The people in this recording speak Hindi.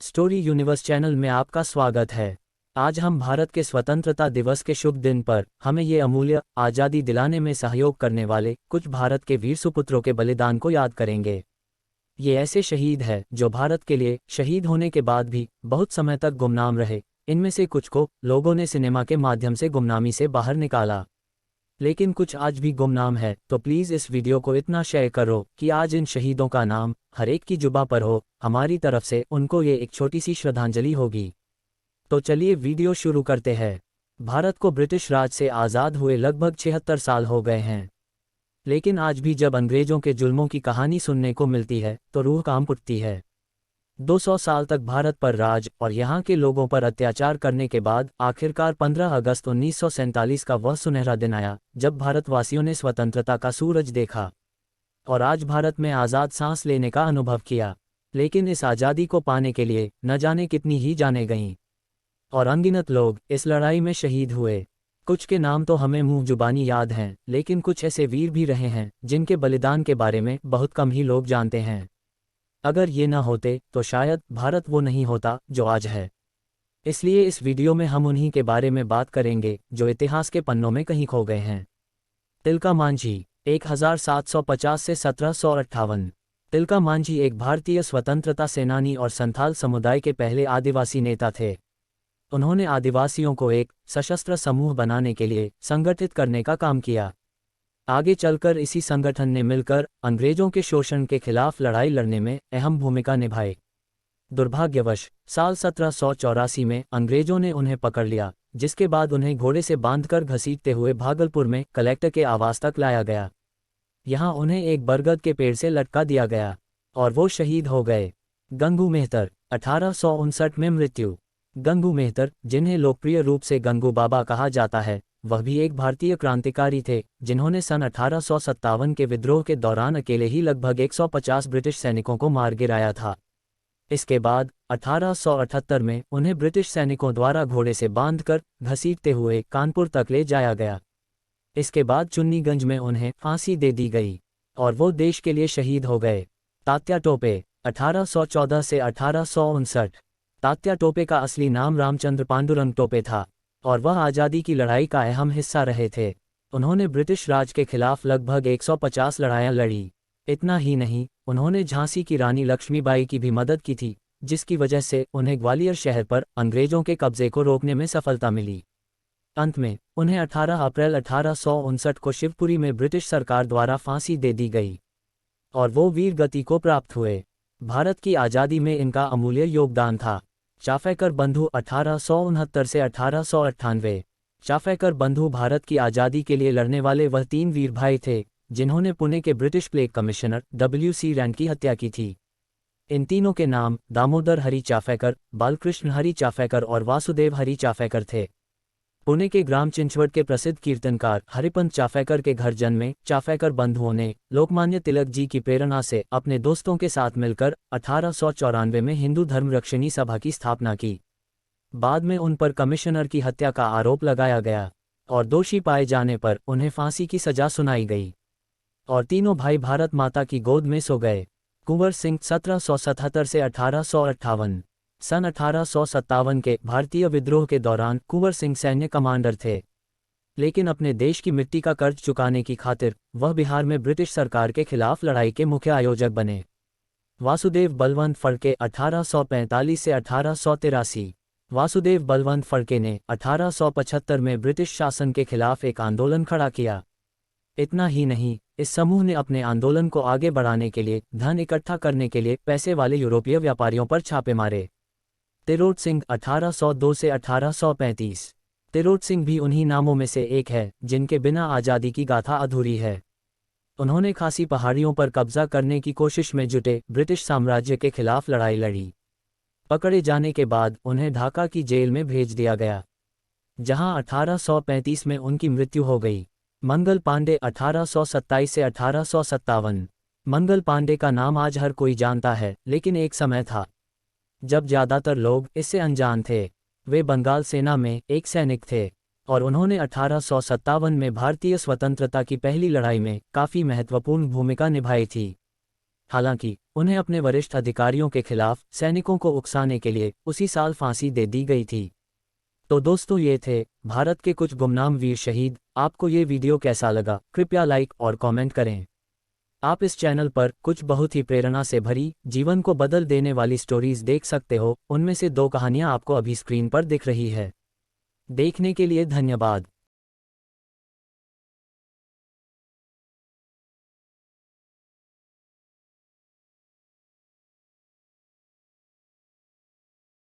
स्टोरी यूनिवर्स चैनल में आपका स्वागत है। आज हम भारत के स्वतंत्रता दिवस के शुभ दिन पर हमें ये अमूल्य आज़ादी दिलाने में सहयोग करने वाले कुछ भारत के वीर सुपुत्रों के बलिदान को याद करेंगे। ये ऐसे शहीद हैं जो भारत के लिए शहीद होने के बाद भी बहुत समय तक गुमनाम रहे। इनमें से कुछ को लोगों ने सिनेमा के माध्यम से गुमनामी से बाहर निकाला, लेकिन कुछ आज भी गुमनाम है। तो प्लीज़ इस वीडियो को इतना शेयर करो कि आज इन शहीदों का नाम हर एक की जुबां पर हो। हमारी तरफ से उनको ये एक छोटी सी श्रद्धांजलि होगी। तो चलिए वीडियो शुरू करते हैं। भारत को ब्रिटिश राज से आज़ाद हुए लगभग 76 साल हो गए हैं, लेकिन आज भी जब अंग्रेजों के जुल्मों की कहानी सुनने को मिलती है तो रूह कांप उठती है। 200 साल तक भारत पर राज और यहाँ के लोगों पर अत्याचार करने के बाद आखिरकार 15 अगस्त 1947 का वह सुनहरा दिन आया जब भारतवासियों ने स्वतंत्रता का सूरज देखा और आज भारत में आज़ाद सांस लेने का अनुभव किया। लेकिन इस आज़ादी को पाने के लिए न जाने कितनी ही जानें गईं और अनगिनत लोग इस लड़ाई में शहीद हुए। कुछ के नाम तो हमें मुंह जुबानी याद हैं, लेकिन कुछ ऐसे वीर भी रहे हैं जिनके बलिदान के बारे में बहुत कम ही लोग जानते हैं। अगर ये ना होते तो शायद भारत वो नहीं होता जो आज है। इसलिए इस वीडियो में हम उन्हीं के बारे में बात करेंगे जो इतिहास के पन्नों में कहीं खो गए हैं। तिलका मांझी 1750 से 1758। तिलका मांझी एक भारतीय स्वतंत्रता सेनानी और संथाल समुदाय के पहले आदिवासी नेता थे। उन्होंने आदिवासियों को एक सशस्त्र समूह बनाने के लिए संगठित करने का काम किया। आगे चलकर इसी संगठन ने मिलकर अंग्रेजों के शोषण के खिलाफ लड़ाई लड़ने में अहम भूमिका निभाई। दुर्भाग्यवश साल 1784 में अंग्रेजों ने उन्हें पकड़ लिया, जिसके बाद उन्हें घोड़े से बांधकर घसीटते हुए भागलपुर में कलेक्टर के आवास तक लाया गया। यहाँ उन्हें एक बरगद के पेड़ से लटका दिया गया और वो शहीद हो गए। गंगू मेहतर 1859 में मृत्यु। गंगू मेहतर, जिन्हें लोकप्रिय रूप से गंगू बाबा कहा जाता है, वह भी एक भारतीय क्रांतिकारी थे जिन्होंने सन 1857 के विद्रोह के दौरान अकेले ही लगभग 150 ब्रिटिश सैनिकों को मार गिराया था। इसके बाद 1878 में उन्हें ब्रिटिश सैनिकों द्वारा घोड़े से बांधकर घसीटते हुए कानपुर तक ले जाया गया। इसके बाद चुन्नीगंज में उन्हें फांसी दे दी गई और वो देश के लिए शहीद हो गए। तात्या टोपे 1814 से 1859। तात्या टोपे का असली नाम रामचंद्र पांडुरंग टोपे था और वह आज़ादी की लड़ाई का अहम हिस्सा रहे थे। उन्होंने ब्रिटिश राज के खिलाफ लगभग 150 लड़ाइयाँ लड़ी। इतना ही नहीं, उन्होंने झांसी की रानी लक्ष्मीबाई की भी मदद की थी, जिसकी वजह से उन्हें ग्वालियर शहर पर अंग्रेजों के कब्जे को रोकने में सफलता मिली। अंत में उन्हें 18 अप्रैल 1859 को शिवपुरी में ब्रिटिश सरकार द्वारा फांसी दे दी गई और वो वीर गति को प्राप्त हुए। भारत की आज़ादी में इनका अमूल्य योगदान था। चाफेकर बंधु 1869 से 1898। चाफेकर बंधु भारत की आज़ादी के लिए लड़ने वाले वह 3 वीर भाई थे जिन्होंने पुणे के British plague commissioner W.C. Rand की हत्या की थी। इन तीनों के नाम दामोदर हरी चाफेकर, बालकृष्ण हरी चाफेकर और वासुदेव हरी चाफेकर थे। पुणे के ग्राम चिंचवड के प्रसिद्ध कीर्तनकार हरिपंत चाफेकर के घर जन्मे चाफेकर बंधुओं ने लोकमान्य तिलक जी की प्रेरणा से अपने दोस्तों के साथ मिलकर 1894 में हिंदू धर्मरक्षिणी सभा की स्थापना की। बाद में उन पर कमिश्नर की हत्या का आरोप लगाया गया और दोषी पाए जाने पर उन्हें फांसी की सजा सुनाई गई और तीनों भाई भारत माता की गोद में सो गए। कुंवर सिंह 1777 से 1858। सन 1857 के भारतीय विद्रोह के दौरान कुंवर सिंह सैन्य कमांडर थे, लेकिन अपने देश की मिट्टी का कर्ज चुकाने की खातिर वह बिहार में ब्रिटिश सरकार के खिलाफ लड़ाई के मुख्य आयोजक बने। वासुदेव बलवंत फड़के 1845 से 1883। वासुदेव बलवंत फड़के ने 1875 में ब्रिटिश शासन के खिलाफ एक आंदोलन खड़ा किया। इतना ही नहीं, इस समूह ने अपने आंदोलन को आगे बढ़ाने के लिए धन इकट्ठा करने के लिए पैसे वाले यूरोपीय व्यापारियों पर छापे मारे। तिरोट सिंह 1802 से 1835। तिरोट सिंह भी उन्हीं नामों में से एक है जिनके बिना आज़ादी की गाथा अधूरी है। उन्होंने खासी पहाड़ियों पर कब्जा करने की कोशिश में जुटे ब्रिटिश साम्राज्य के खिलाफ लड़ाई लड़ी। पकड़े जाने के बाद उन्हें ढाका की जेल में भेज दिया गया, जहां 1835 में उनकी मृत्यु हो गई। मंगल पांडे 1827 से 1857। मंगल पांडे का नाम आज हर कोई जानता है, लेकिन एक समय था जब ज़्यादातर लोग इससे अनजान थे। वे बंगाल सेना में एक सैनिक थे और उन्होंने 1857 में भारतीय स्वतंत्रता की पहली लड़ाई में काफ़ी महत्वपूर्ण भूमिका निभाई थी। हालांकि उन्हें अपने वरिष्ठ अधिकारियों के खिलाफ सैनिकों को उकसाने के लिए उसी साल फांसी दे दी गई थी। तो दोस्तों, ये थे भारत के कुछ गुमनाम वीर शहीद। आपको ये वीडियो कैसा लगा? कृपया लाइक और कमेंट करें। आप इस चैनल पर कुछ बहुत ही प्रेरणा से भरी, जीवन को बदल देने वाली स्टोरीज देख सकते हो। उनमें से 2 कहानियां आपको अभी स्क्रीन पर दिख रही है। देखने के लिए धन्यवाद।